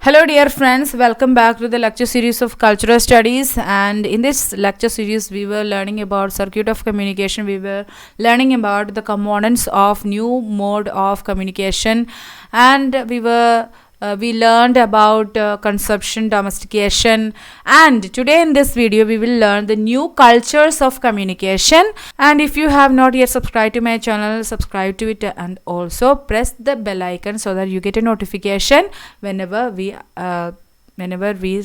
Hello, dear friends. Welcome back to the lecture series of Cultural Studies. And in this lecture series, we were learning about circuit of communication. We were learning about the components of new mode of communication, and we learned about consumption, domestication, and today in this video we will learn the new cultures of communication. And if you have not yet subscribed to my channel, subscribe to it and also press the bell icon so that you get a notification whenever we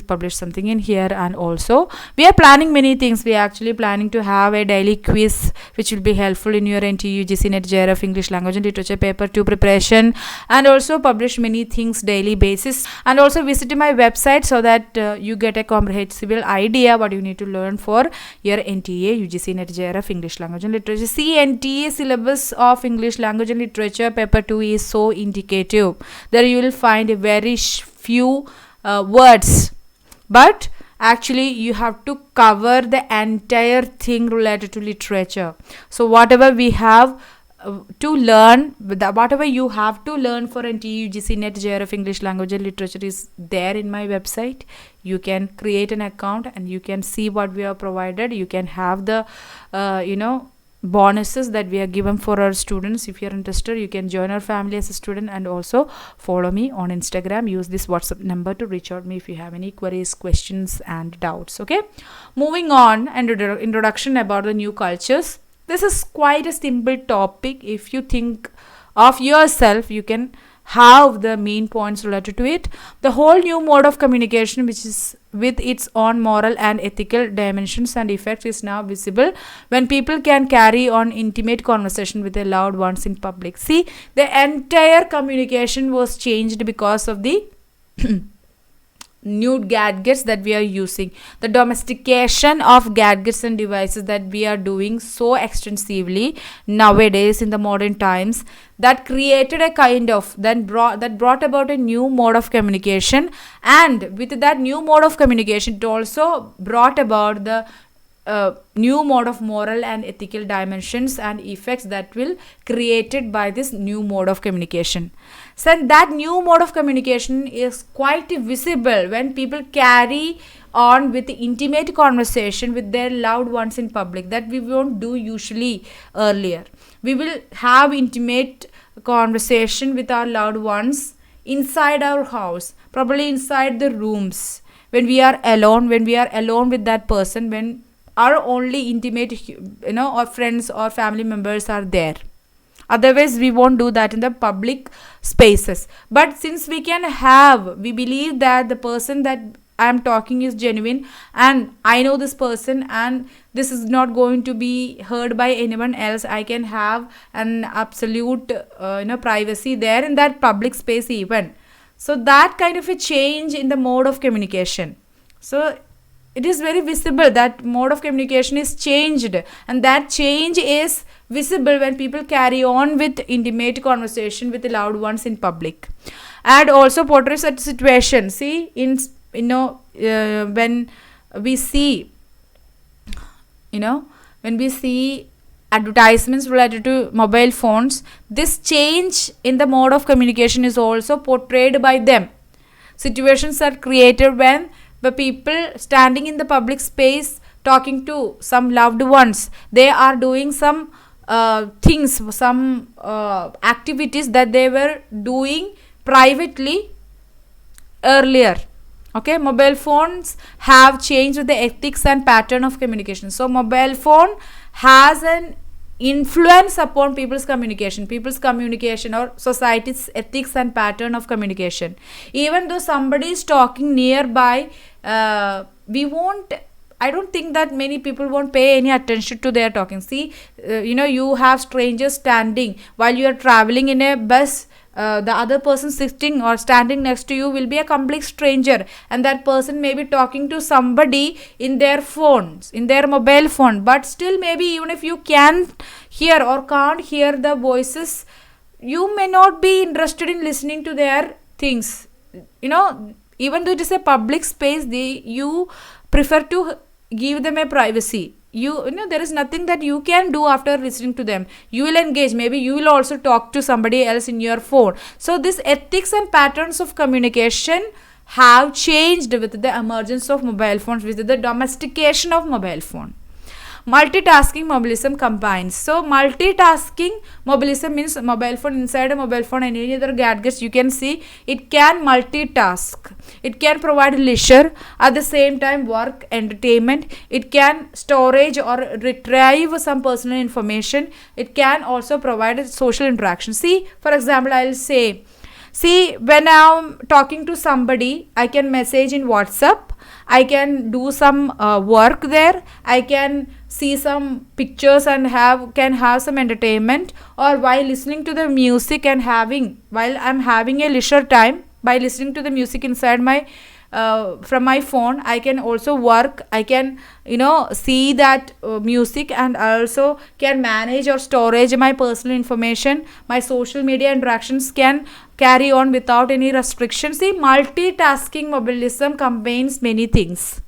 publish something in here. And also we are planning many things. We are actually planning to have a daily quiz which will be helpful in your NTE UGC NET JRF English Language and Literature paper 2 preparation, and also publish many things daily basis, and also visit my website so that you get a comprehensive idea what you need to learn for your NTA UGC NET JRF English Language and Literature. See, NTA syllabus of English Language and Literature paper 2 is so indicative. There you will find a very few words, but actually you have to cover the entire thing related to literature. So whatever we have to learn, whatever you have to learn for NTE UGC NET JRF English Language and Literature is there in my website. You can create an account and you can see what we have provided. You can have the bonuses that we are given for our students. If you're interested, you can join our family as a student, and also follow me on Instagram. Use this WhatsApp number to reach out me if you have any queries, questions and doubts. Okay, moving on, and introduction about the new cultures. This is quite a simple topic. If you think of yourself, you can have the main points related to it. The whole new mode of communication, which is with its own moral and ethical dimensions and effects, is now visible when people can carry on intimate conversation with their loved ones in public. See, the entire communication was changed because of the new gadgets that we are using, the domestication of gadgets and devices that we are doing so extensively nowadays in the modern times, that created a kind of that brought about a new mode of communication. And with that new mode of communication, it also brought about the new mode of moral and ethical dimensions and effects that will created by this new mode of communication. So that new mode of communication is quite visible when people carry on with the intimate conversation with their loved ones in public, that we won't do usually earlier. We will have intimate conversation with our loved ones inside our house, probably inside the rooms, when we are alone with that person, when our only intimate or friends or family members are there. Otherwise we won't do that in the public spaces. But since we believe that the person that I am talking is genuine, and I know this person, and this is not going to be heard by anyone else, I can have an absolute privacy there in that public space even. So that kind of a change in the mode of communication. So it is very visible that mode of communication is changed, and that change is visible when people carry on with intimate conversation with the loved ones in public. And also portrays a situation. See, when we see advertisements related to mobile phones, this change in the mode of communication is also portrayed by them. Situations are created when the people standing in the public space talking to some loved ones, they are doing some things, some activities that they were doing privately earlier. Okay, mobile phones have changed the ethics and pattern of communication. So mobile phone has an influence upon people's communication or society's ethics and pattern of communication. Even though somebody is talking nearby, I don't think that many people won't pay any attention to their talking. See, you have strangers standing while you are traveling in a bus. The other person sitting or standing next to you will be a complete stranger, and that person may be talking to somebody in their phones, in their mobile phone. But still, maybe even if you can hear or can't hear the voices, you may not be interested in listening to their things. Even though it is a public space, you prefer to give them a privacy. There is nothing that you can do after listening to them. You will engage, maybe you will also talk to somebody else in your phone. So this ethics and patterns of communication have changed with the emergence of mobile phones, with the domestication of mobile phone. Multitasking mobilism combines. So multitasking mobilism means mobile phone, inside a mobile phone and any other gadgets you can see it can multitask. It can provide leisure, at the same time work, entertainment. It can storage or retrieve some personal information. It can also provide social interaction. See, for example, I'll say, see, when I'm talking to somebody, I can message in WhatsApp. I can do some work there. I can see some pictures and can have some entertainment, or while listening to the music and while I'm having a leisure time, by listening to the music inside my from my phone, I can also work. I can see that music, and I also can manage or storage my personal information. My social media interactions can carry on without any restrictions. See, multitasking mobilism combines many things.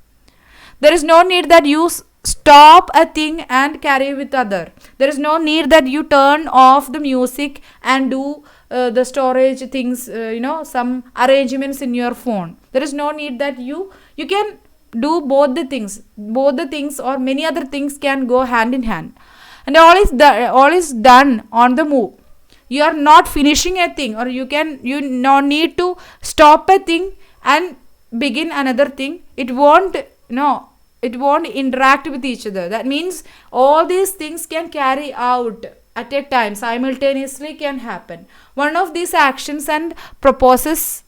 There is no need that you stop a thing and carry with other. There is no need that you turn off the music and do the storage things, some arrangements in your phone. There is no need that you can do both the things, or many other things can go hand in hand, and all is done on the move. You are not finishing a thing, or you no need to stop a thing and begin another thing. It won't interact with each other. That means all these things can carry out at a time, simultaneously can happen. One of these actions and processes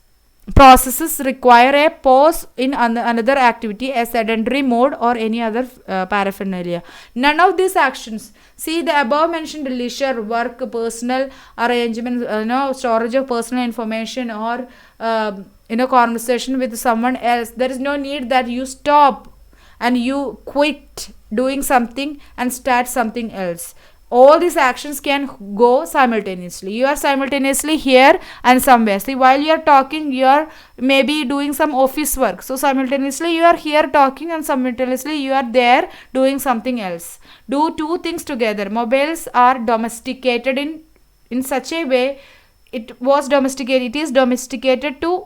require a pause in another activity, a sedentary mode, or any other paraphernalia. None of these actions, see, the above mentioned leisure, work, personal arrangements, storage of personal information, or conversation with someone else, there is no need that you stop and you quit doing something and start something else. All these actions can go simultaneously. You are simultaneously here and somewhere. See, while you are talking, you are maybe doing some office work. So simultaneously you are here talking, and simultaneously you are there doing something else. Do two things together. Mobiles are domesticated in such a way. It is domesticated to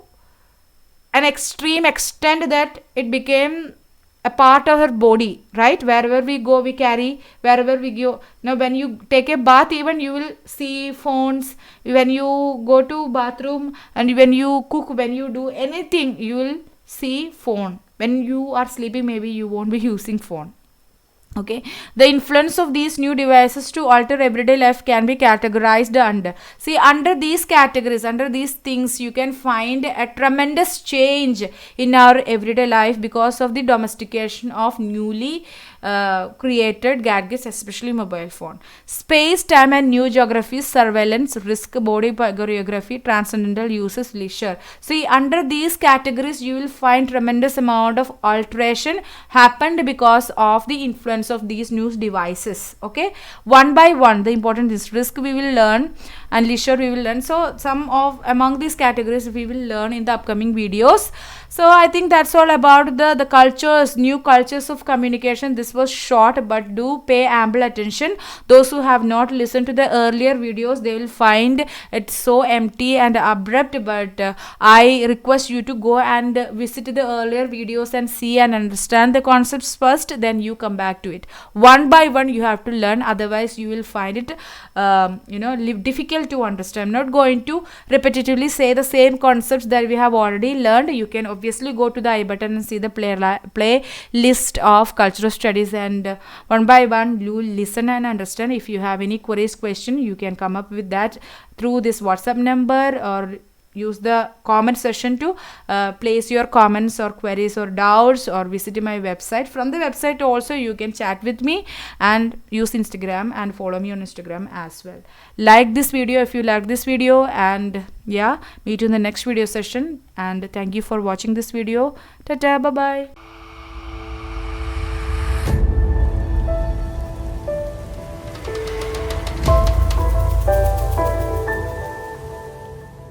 an extreme extent that it became a part of our body, right? Wherever we go, we carry. Wherever we go, when you take a bath, even you will see phones. When you go to bathroom, and when you cook, when you do anything, you will see phone. When you are sleeping, maybe you won't be using phone. Okay, the influence of these new devices to alter everyday life can be categorized under these categories, under these things, you can find a tremendous change in our everyday life because of the domestication of newly created gadgets, especially mobile phone. Space, time and new geographies, surveillance, risk, body choreography, transcendental uses, leisure. See, under these categories you will find tremendous amount of alteration happened because of the influence of these new devices. Okay, one by one, the important is risk we will learn and leisure we will learn. So some of among these categories we will learn in the upcoming videos. So I think that's all about the cultures, new cultures of communication. This was short, but do pay ample attention. Those who have not listened to the earlier videos, they will find it so empty and abrupt, but I request you to go and visit the earlier videos and see and understand the concepts first, then you come back to it. One by one you have to learn, otherwise you will find it difficult to understand. I'm not going to repetitively say the same concepts that we have already learned. You can obviously go to the I button and see the play list of cultural studies, and one by one you listen and understand. If you have any queries, question, you can come up with that through this WhatsApp number, or use the comment section to place your comments or queries or doubts, or visit my website. From the website also you can chat with me and use Instagram and follow me on Instagram as well. Like this video if you like this video, and yeah, meet you in the next video session, and thank you for watching this video. Tata, bye bye.